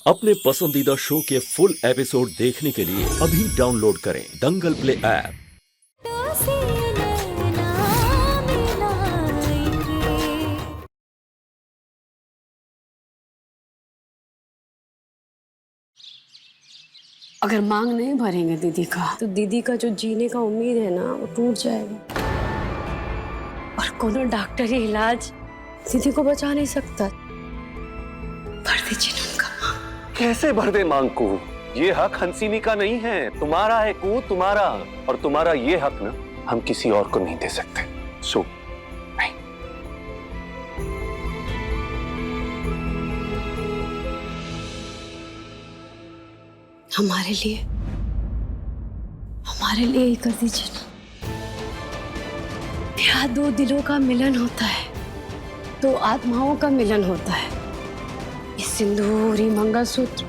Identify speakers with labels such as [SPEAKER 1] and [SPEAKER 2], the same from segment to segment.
[SPEAKER 1] अपने पसंदीदा शो के फुल एपिसोड देखने के लिए अभी डाउनलोड करें दंगल प्ले ऐप।
[SPEAKER 2] अगर मांग नहीं भरेंगे दीदी का तो दीदी का जो जीने का उम्मीद है ना वो टूट जाएगा और कोनो डॉक्टरी इलाज दीदी को बचा नहीं सकता। भर दीजिए उनका मांग।
[SPEAKER 3] कैसे भर दे मांग को? ये हक हंसिनी का नहीं है, तुम्हारा है को, तुम्हारा। और तुम्हारा ये हक ना हम किसी और को नहीं दे सकते। सो नहीं।
[SPEAKER 2] हमारे लिए ही कर दीजिए ना। यहाँ दो दिलों का मिलन होता है, दो आत्माओं का मिलन होता है। ये सिंदूर, ये मंगलसूत्र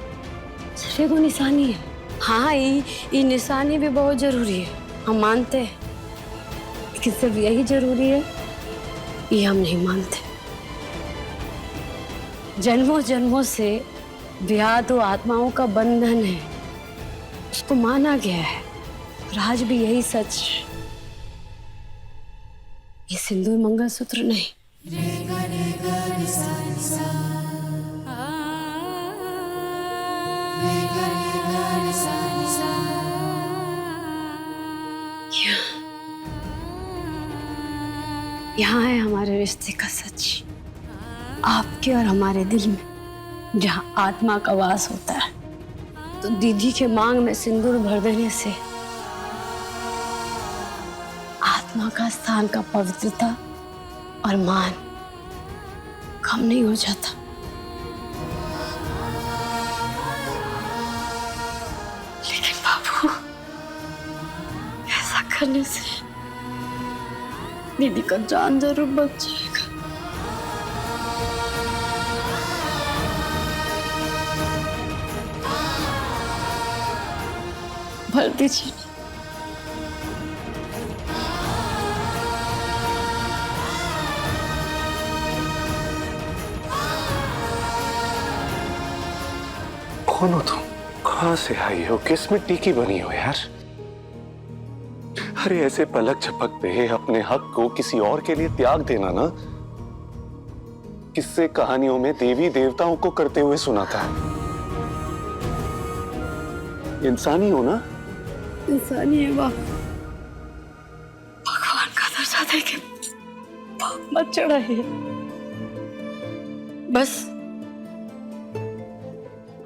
[SPEAKER 2] सिर्फ एक निशानी है। हाँ, ये निशानी भी बहुत जरूरी है, हम मानते हैं, लेकिन सिर्फ यही जरूरी है ये हम नहीं मानते। जन्मों जन्मों से ब्याह दो आत्माओं का बंधन है, उसको माना गया है और आज भी यही सच। ये सिंदूर मंगलसूत्र नहीं। यहाँ है हमारे रिश्ते का सच, आपके और हमारे दिल में, जहाँ आत्मा का वास होता है। तो दीदी के मांग में सिंदूर भर देने से आत्मा का स्थान का पवित्रता और मान कम नहीं हो जाता। लेकिन बाबू, ऐसा करने से दीदी का जान जरूर बच जाएगा। भर दीजिए।
[SPEAKER 3] कौन हो तुम? कहां से आई हो? किस मिट्टी की बनी हो यार? अरे ऐसे पलक झपकते अपने हक को किसी और के लिए त्याग देना ना, किससे कहानियों में देवी देवताओं को करते हुए सुना था। इंसानी हो ना?
[SPEAKER 2] इंसानी है बाप, भगवान का दर्जा देके पाप मत चढ़ाइए। बस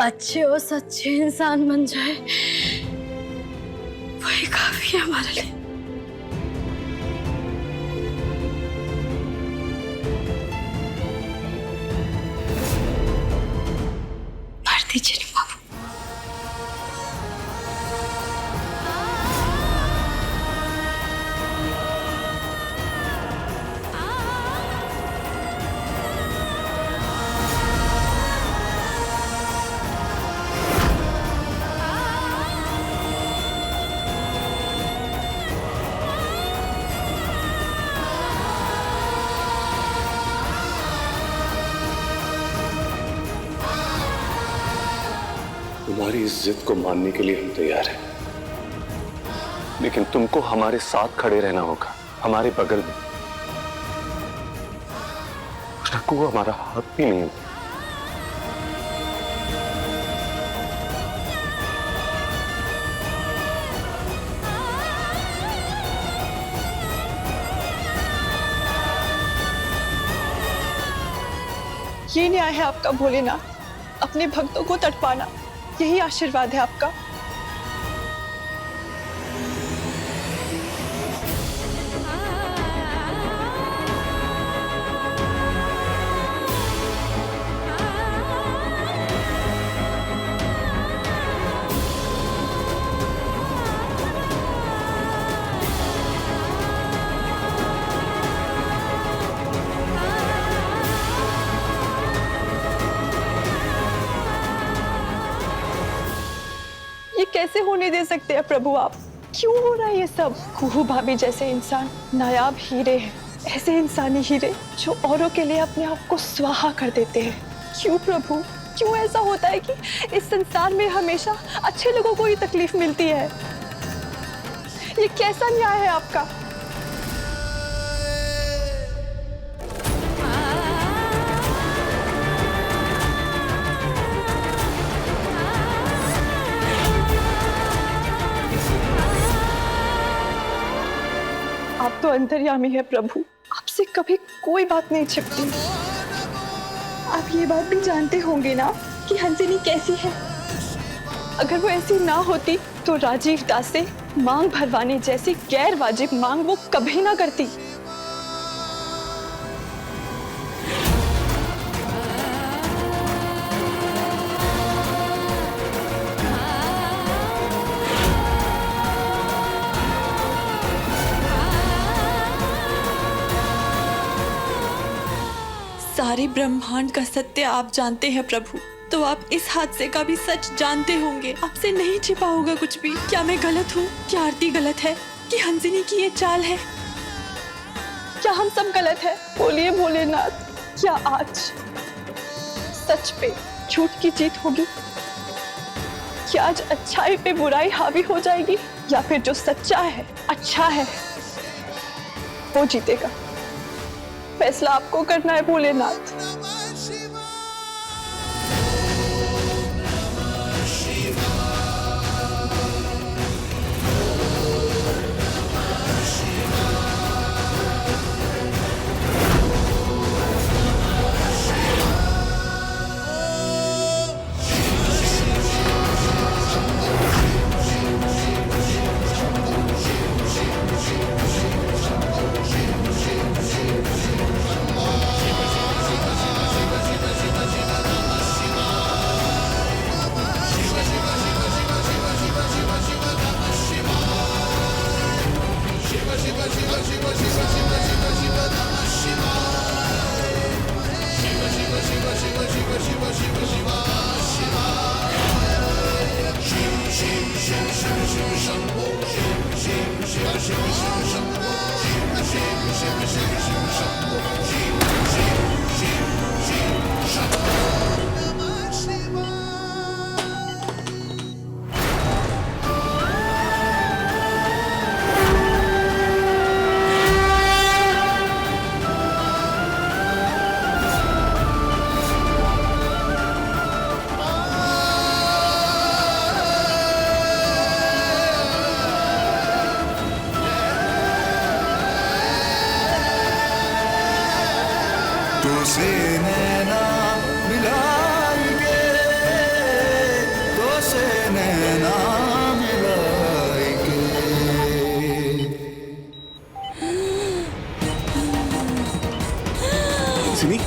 [SPEAKER 2] अच्छे और सच्चे इंसान बन जाए, वही काफी है हमारे लिए। भर दीजिए बाबू।
[SPEAKER 3] तुम्हारी इस जिद को मानने के लिए हम तैयार हैं, लेकिन तुमको हमारे साथ खड़े रहना होगा, हमारे बगल में। रघु हमारा हाथ भी नहीं है।
[SPEAKER 4] ये न्याय है आपका भोलेनाथ, अपने भक्तों को तड़पाना, यही आशीर्वाद है आपका। ये कैसे होने दे सकते हैं प्रभु आप? क्यों हो रहा है ये सब? कुहू भाभी जैसे इंसान नायाब हीरे हैं, ऐसे इंसानी हीरे जो औरों के लिए अपने आप को स्वाहा कर देते हैं। क्यों प्रभु, क्यों ऐसा होता है कि इस संसार में हमेशा अच्छे लोगों को ही तकलीफ मिलती है? ये कैसा न्याय है आपका? आप तो अंतर्यामी है प्रभु, आपसे कभी कोई बात नहीं छिपती। आप ये बात भी जानते होंगे ना कि हंसिनी कैसी है। अगर वो ऐसी ना होती तो राजीव दास से मांग भरवाने जैसी गैर वाजिब मांग वो कभी ना करती।
[SPEAKER 5] सारे ब्रह्मांड का सत्य आप जानते हैं प्रभु, तो आप इस हादसे का भी सच जानते होंगे। आपसे नहीं छिपा होगा कुछ भी। क्या मैं गलत हूँ? क्या आरती गलत है? कि हंसिनी की ये चाल है?
[SPEAKER 4] क्या हम सब गलत है? बोलिए भोलेनाथ, क्या आज सच पे झूठ की जीत होगी? क्या आज अच्छाई पे बुराई हावी हो जाएगी, या फिर जो सच्चा है, अच्छा है, वो जीतेगा? फैसला आपको करना है भोलेनाथ।
[SPEAKER 6] तुझसे नैना मिलाएंगे, तुझसे नैना मिलाएंगे।
[SPEAKER 3] हंसिनी,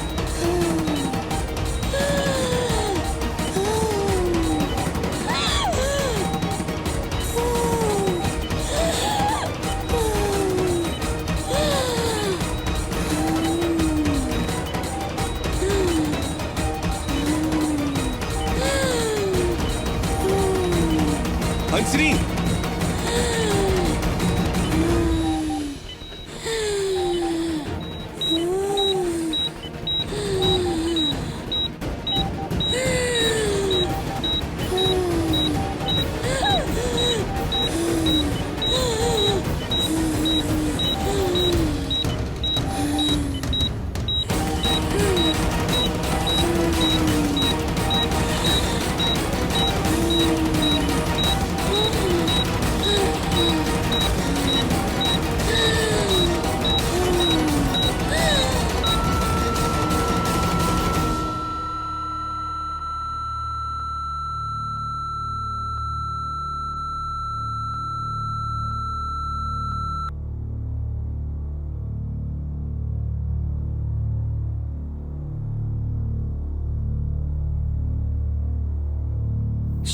[SPEAKER 3] हंसिनी,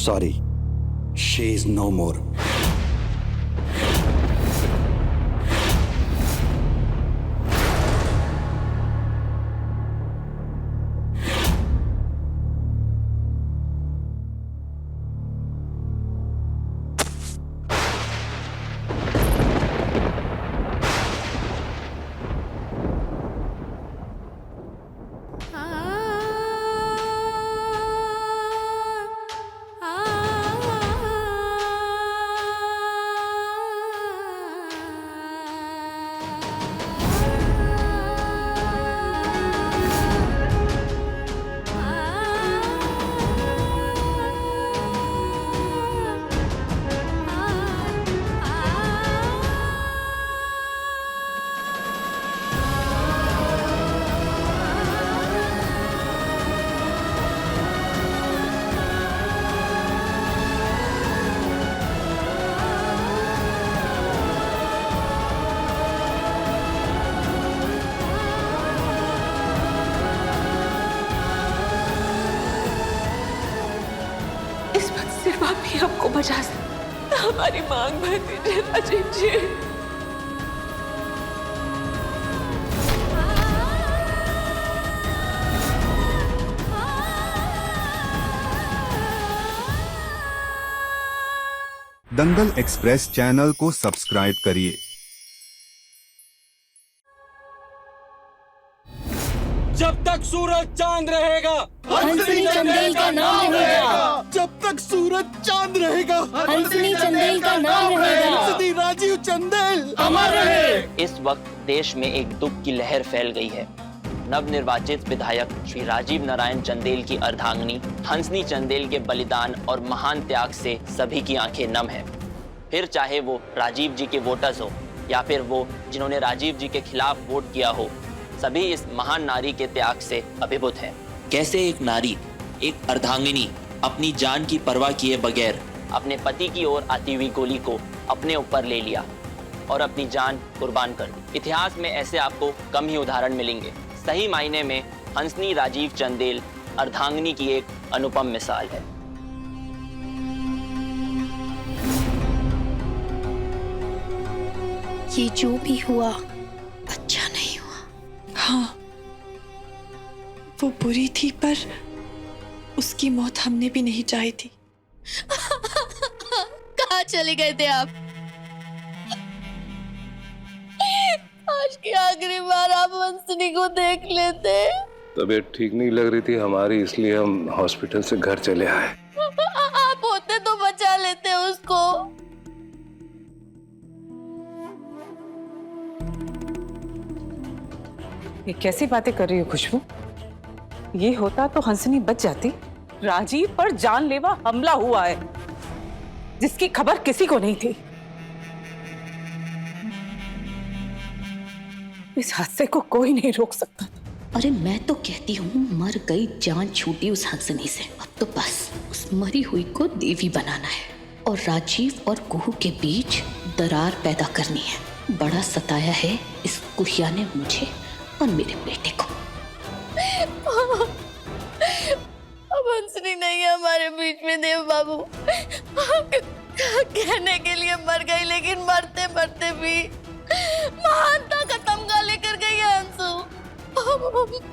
[SPEAKER 6] Sorry, she is no more.
[SPEAKER 5] ही हमको बचा सकते। हमारी मांग भर दीजिए राजीव जी।
[SPEAKER 7] दंगल एक्सप्रेस चैनल को सब्सक्राइब करिए।
[SPEAKER 8] जब तक सूरज चांद रहेगा
[SPEAKER 2] हंसनी चंदेल का नाम रहेगा।
[SPEAKER 8] जब तक सूरज चांद रहेगा
[SPEAKER 2] हंसनी चंदेल का नाम रहेगा।
[SPEAKER 8] हंसनी राजीव चंदेल
[SPEAKER 2] अमर रहे।
[SPEAKER 9] इस वक्त देश में एक दुख की लहर फैल गई है। नवनिर्वाचित विधायक श्री राजीव नारायण चंदेल की अर्धांगिनी हंसनी चंदेल के बलिदान और महान त्याग से सभी की आंखें नम है। फिर चाहे वो राजीव जी के वोटर्स हो या फिर वो जिन्होंने राजीव जी के खिलाफ वोट किया हो, सभी इस महान नारी के त्याग से अभिभूत हैं। कैसे एक नारी, एक अर्धांगिनी अपनी जान की परवाह किए बगैर अपने पति की ओर आती हुई गोली को अपने ऊपर ले लिया और अपनी जान कुर्बान कर दी। इतिहास में ऐसे आपको कम ही उदाहरण मिलेंगे। सही मायने में हंसनी राजीव चंदेल अर्धांगिनी की एक अनुपम मिसाल है।
[SPEAKER 2] ये जो भी हुआ अच्छा नहीं हुआ।
[SPEAKER 5] हाँ, वो बुरी थी पर उसकी मौत हमने भी नहीं चाही थी।
[SPEAKER 2] कहाँ चले गए थे आप? आज की आखिरी बार आप हंसनी को देख लेते।
[SPEAKER 3] तबीयत ठीक नहीं लग रही थी हमारी, इसलिए हम हॉस्पिटल से घर चले आए।
[SPEAKER 2] आप होते तो बचा लेते उसको।
[SPEAKER 10] ये कैसी बातें कर रही हो खुशबू? ये होता तो हंसनी बच जाती। राजीव पर जानलेवा हमला हुआ है जिसकी खबर किसी को नहीं थी। इस हादसे को कोई नहीं रोक सकता।
[SPEAKER 11] अरे मैं तो कहती हूँ मर गई जान छूटी उस हंसनी से। अब तो बस उस मरी हुई को देवी बनाना है और राजीव और कुहू के बीच दरार पैदा करनी है। बड़ा सताया है इस कुहिया ने मुझे और मेरे बेटे को।
[SPEAKER 2] अब हंसनी नहीं है हमारे बीच में देव बाबू। कहने के लिए मर गई, लेकिन मरते मरते भी महानता का तमगा लेकर गई है अंशु।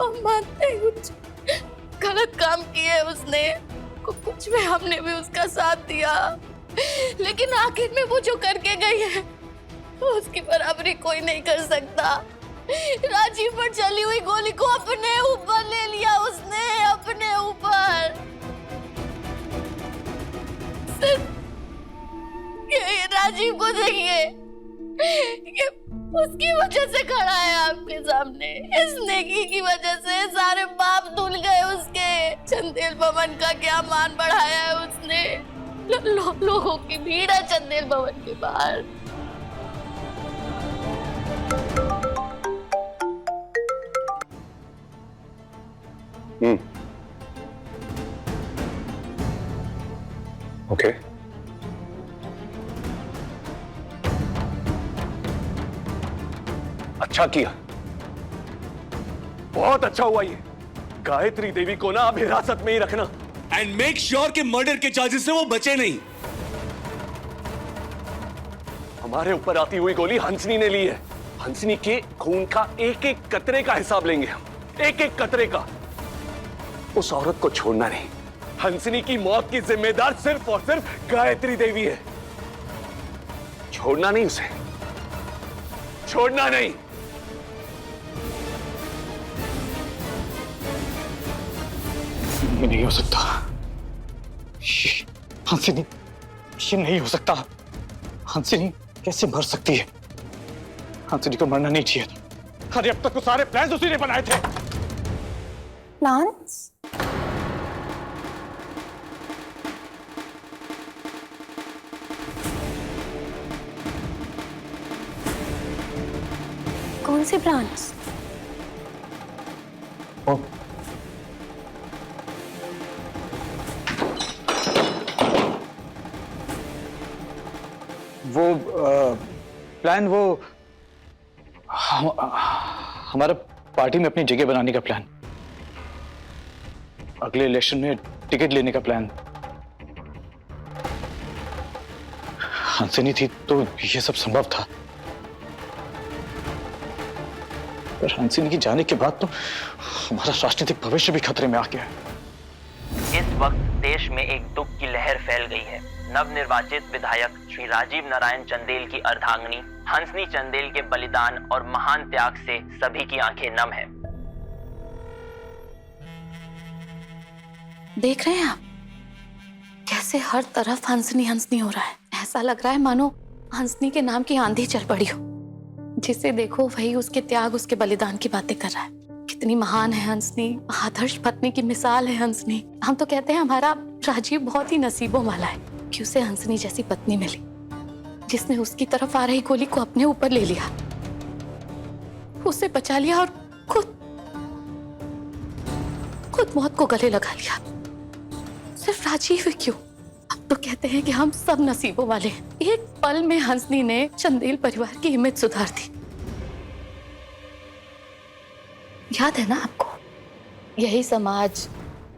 [SPEAKER 2] हम मानते हैं कुछ गलत काम किए उसने, कुछ में हमने भी उसका साथ दिया, लेकिन आखिर में वो जो करके गई है उसकी बराबरी कोई नहीं कर सकता। राजीव पर चली हुई गोली को अपने ऊपर ले लिया उसने, अपने ऊपर। ये राजीव को देखिए, ये उसकी वजह से खड़ा है आपके सामने। इस नेकी की वजह से सारे पाप धुल गए उसके। चंदेल भवन का क्या मान बढ़ाया है उसने। लोगों की भीड़ है चंदेल भवन के बाहर।
[SPEAKER 3] ओके। अच्छा किया, बहुत अच्छा हुआ। ये गायत्री देवी को ना अब हिरासत में ही रखना
[SPEAKER 8] एंड मेक श्योर कि मर्डर के चार्जेस से वो बचे नहीं।
[SPEAKER 3] हमारे ऊपर आती हुई गोली हंसनी ने ली है। हंसनी के खून का एक एक कतरे का हिसाब लेंगे हम, एक एक कतरे का। उस औरत को छोड़ना नहीं। हंसनी की मौत की जिम्मेदार सिर्फ और सिर्फ गायत्री देवी है। छोड़ना नहीं उसे, छोड़ना नहीं।
[SPEAKER 12] ये नहीं हो सकता। हंसनी, ये नहीं हो सकता। हंसनी कैसे मर सकती है? हंसनी को मरना नहीं चाहिए था। अरे अब तक तो सारे प्लान्स उसी ने बनाए थे।
[SPEAKER 4] प्लान्स?
[SPEAKER 2] कौन से प्लान्स?
[SPEAKER 12] वो प्लान, वो हमारा पार्टी में अपनी जगह बनाने का प्लान, अगले इलेक्शन में टिकट लेने का प्लान, हंसिनी थी तो ये सब संभव था, पर हंसिनी की जाने के बाद तो हमारा राजनीतिक भविष्य भी खतरे में आ गया है।
[SPEAKER 9] इस वक्त देश में एक दुख की लहर फैल गई है। नवनिर्वाचित विधायक श्री राजीव नारायण चंदेल की अर्धांगिनी हंसनी चंदेल के बलिदान और महान त्याग से सभी की आंखें नम हैं।
[SPEAKER 11] देख रहे हैं आप कैसे हर तरफ हंसनी हंसनी हो रहा है। ऐसा लग रहा है मानो हंसनी के नाम की आंधी चल पड़ी हो। जिसे देखो वही उसके त्याग, उसके बलिदान की बातें कर रहा है। कितनी महान है हंसनी, आदर्श पत्नी की मिसाल है हंसनी। हम तो कहते हैं हमारा राजीव बहुत ही नसीबों वाला है कि उसे हंसनी जैसी पत्नी मिली, जिसने उसकी तरफ आ रही गोली को अपने ऊपर ले लिया, उसे बचा लिया और खुद मौत को गले लगा लिया। सिर्फ राजीव ही क्यों, अब तो कहते हैं कि हम सब नसीबों वाले हैं। एक पल में हंसनी ने चंदेल परिवार की इमेज सुधार दी। याद है ना आपको, यही समाज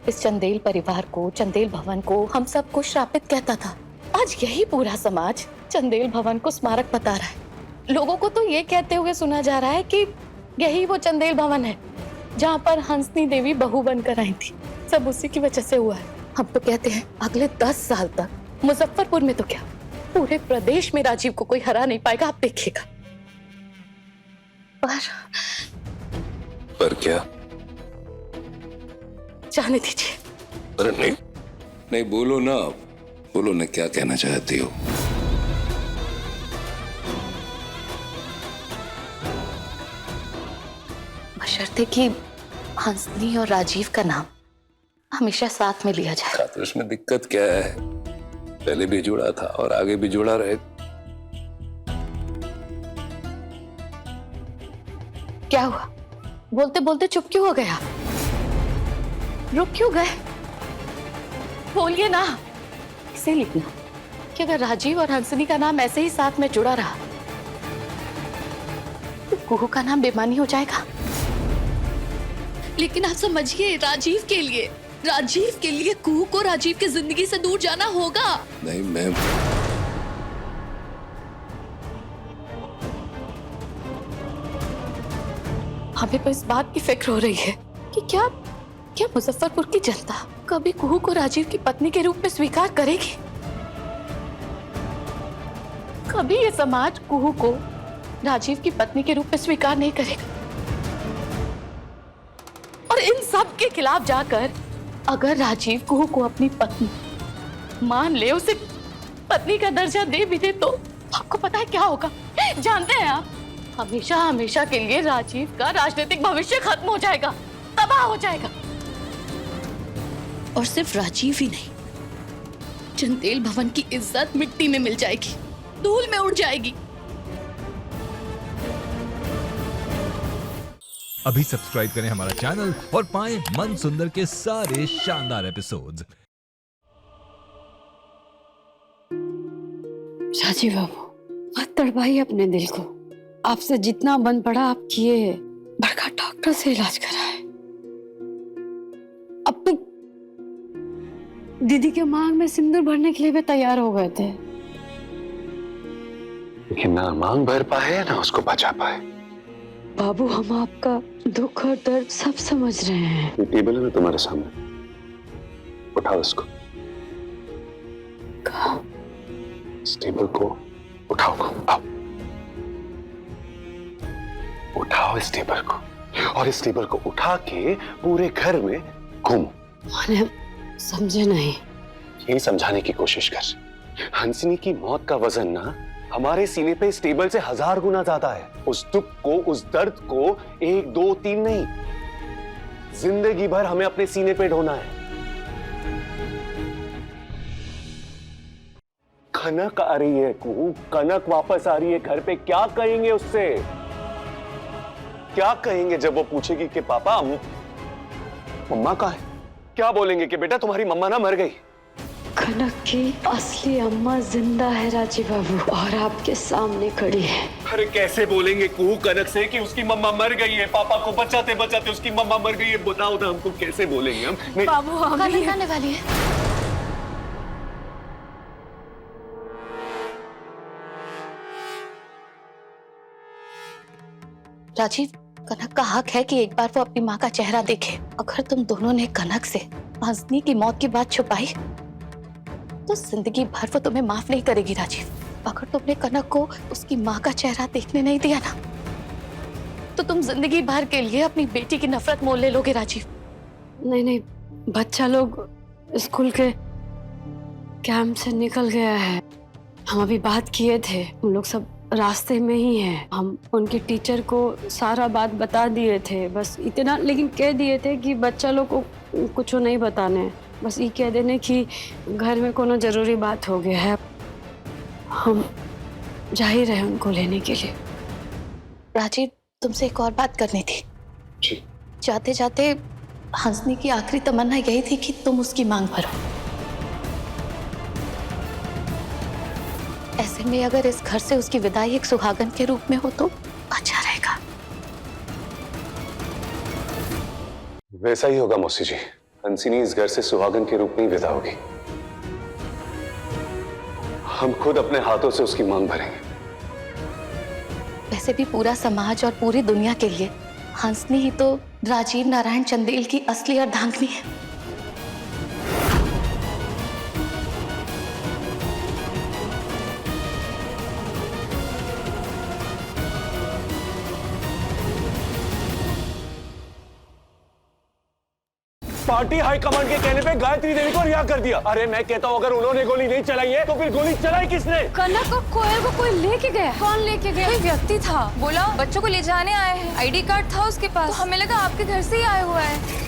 [SPEAKER 11] इस चंदेल परिवार को, चंदेल भवन को, हम सबको श्रापित कहता था। आज यही पूरा समाज चंदेल भवन को स्मारक बता रहा है। लोगों को तो ये कहते हुए सुना जा रहा है कि यही वो चंदेल भवन है जहाँ पर हंसनी देवी बहू बनकर आई थी। सब उसी की वजह से हुआ है। हम तो कहते हैं अगले 10 साल तक मुजफ्फरपुर में तो क्या, पूरे प्रदेश में राजीव को कोई हरा नहीं पाएगा, आप देखिएगा।
[SPEAKER 3] पर क्या?
[SPEAKER 11] जाने दीजिए।
[SPEAKER 3] अरे नहीं
[SPEAKER 6] नहीं, बोलो ना, बोलो ना, क्या कहना चाहती हो?
[SPEAKER 11] बशर्ते कि हंसनी और राजीव का नाम हमेशा साथ में लिया जाए।
[SPEAKER 6] तो इसमें दिक्कत क्या है? पहले भी जुड़ा था और आगे भी जुड़ा रहे।
[SPEAKER 11] क्या हुआ? बोलते बोलते चुप क्यों हो गया? रुक क्यों गए? बोलिए ना। इसे लिखना कि अगर राजीव और हंसनी का नाम ऐसे ही साथ में जुड़ा रहा तो कुहू का नाम बेमानी हो जाएगा।
[SPEAKER 5] लेकिन आप समझिए, राजीव के लिए कुहू को राजीव की जिंदगी से दूर जाना होगा।
[SPEAKER 6] नहीं, मैं
[SPEAKER 11] हमें तो इस बात की फिक्र हो रही है कि क्या मुजफ्फरपुर की जनता कभी कुहू को राजीव की पत्नी के रूप में स्वीकार करेगी? कभी ये समाज कुहू को राजीव की पत्नी के रूप में स्वीकार नहीं करेगा। और इन सब के खिलाफ जाकर अगर राजीव कुहू को अपनी पत्नी मान ले, उसे पत्नी का दर्जा दे भी दे, तो आपको पता है क्या होगा? जानते हैं आप, हमेशा हमेशा के लिए राजीव का राजनीतिक भविष्य खत्म हो जाएगा, तबाह हो जाएगा।
[SPEAKER 5] और सिर्फ राजीव ही नहीं, चंदेल भवन की इज्जत मिट्टी में मिल जाएगी, धूल में उड़ जाएगी।
[SPEAKER 13] अभी सब्सक्राइब करें हमारा चैनल और पाएं मन सुंदर के सारे शानदार एपिसोड्स।
[SPEAKER 2] राजीव बाबू, मत तड़पाइए अपने दिल को। आपसे जितना बन पड़ा आप किए, बड़का डॉक्टर से इलाज कराए। अब तो दीदी के मांग में सिंदूर भरने के लिए भी तैयार हो गए थे,
[SPEAKER 3] लेकिन ना मांग भर पाए ना उसको बचा पाए।
[SPEAKER 2] बाबू, हम आपका दुख और दर्द सब समझ रहे हैं।
[SPEAKER 3] ये टेबल है ना तुम्हारे सामने, उठाओ इसको।
[SPEAKER 2] कहाँ?
[SPEAKER 3] इस टेबल को उठाओ, आओ। उठाओ इस टेबल को, और इस टेबल को उठा के पूरे घर में घूमो।
[SPEAKER 2] मैंने समझे नहीं।
[SPEAKER 3] यही समझाने की कोशिश कर। हंसनी की मौत का वजन ना हमारे सीने पे इस टेबल से 1000 गुना ज्यादा है। उस दुख को, उस दर्द को 1, 2, 3 नहीं, जिंदगी भर हमें अपने सीने पे ढोना है। कनक आ रही है कुहू, कनक वापस आ रही है घर पे। क्या कहेंगे उससे? क्या कहेंगे जब वो पूछेगी कि पापा मम्मा कहाँ है? क्या बोलेंगे कि बेटा तुम्हारी मम्मा ना मर गई?
[SPEAKER 2] कनक की असली अम्मा जिंदा है राजीव बाबू, और आपके सामने खड़ी है।
[SPEAKER 3] अरे कैसे बोलेंगे कुहू कनक से कि उसकी मम्मा मर गई है, पापा को बचाते बचाते उसकी मम्मा मर गई है? बताओ ना, हमको कैसे बोलेंगे हम?
[SPEAKER 11] बाबू, कनक आने वाली है। राजीव, कनक का हक है कि एक बार वो अपनी माँ का चेहरा देखे। अगर तुम दोनों ने कनक से हंसनी की मौत की बात छुपाई तो जिंदगी भर वो तुम्हें माफ नहीं करेगी राजीव। अगर तुमने कनक को उसकी माँ का चेहरा देखने नहीं दिया ना तो तुम जिंदगी भर के लिए अपनी बेटी की नफरत मोल ले लोगे राजीव।
[SPEAKER 2] नहीं नहीं, बच्चा लोग स्कूल के कैंप से निकल गया है। हम अभी बात किए थे, हम लोग सब रास्ते में ही हैं। हम उनके टीचर को सारा बात बता दिए थे, बस इतना, लेकिन कह दिए थे कि बच्चा लोग को कुछ नहीं बताने, बस ये कह देने कि घर में कोनो जरूरी बात हो गया है। हम जा ही रहे उनको लेने के लिए।
[SPEAKER 11] राजीव, तुमसे एक और बात करनी थी।
[SPEAKER 3] जी।
[SPEAKER 11] जाते जाते हंसनी की आखिरी तमन्ना यही थी कि तुम उसकी मांग भरो। ऐसे में अगर इस घर से उसकी विदाई एक सुहागन के रूप में हो तो अच्छा रहेगा।
[SPEAKER 3] वैसा ही होगा मौसी जी। हंसिनी इस घर से सुहागन के रूप में ही विदा होगी। हम खुद अपने हाथों से उसकी मांग भरेंगे।
[SPEAKER 11] वैसे भी पूरा समाज और पूरी दुनिया के लिए हंसनी ही तो राजीव नारायण चंदेल की असली अर्धांगिनी है।
[SPEAKER 3] पार्टी हाईकमांड के कहने पे गायत्री देवी को रिहा कर दिया। अरे मैं कहता हूँ अगर उन्होंने गोली नहीं चलाई है तो फिर गोली चलाई किसने?
[SPEAKER 2] कनक को कोयल को कोई लेके गया। कौन लेके गया?
[SPEAKER 5] कोई व्यक्ति था, बोला बच्चों को ले जाने आए हैं, आईडी कार्ड था उसके पास, तो हमें लगा आपके घर से ही आया हुआ है।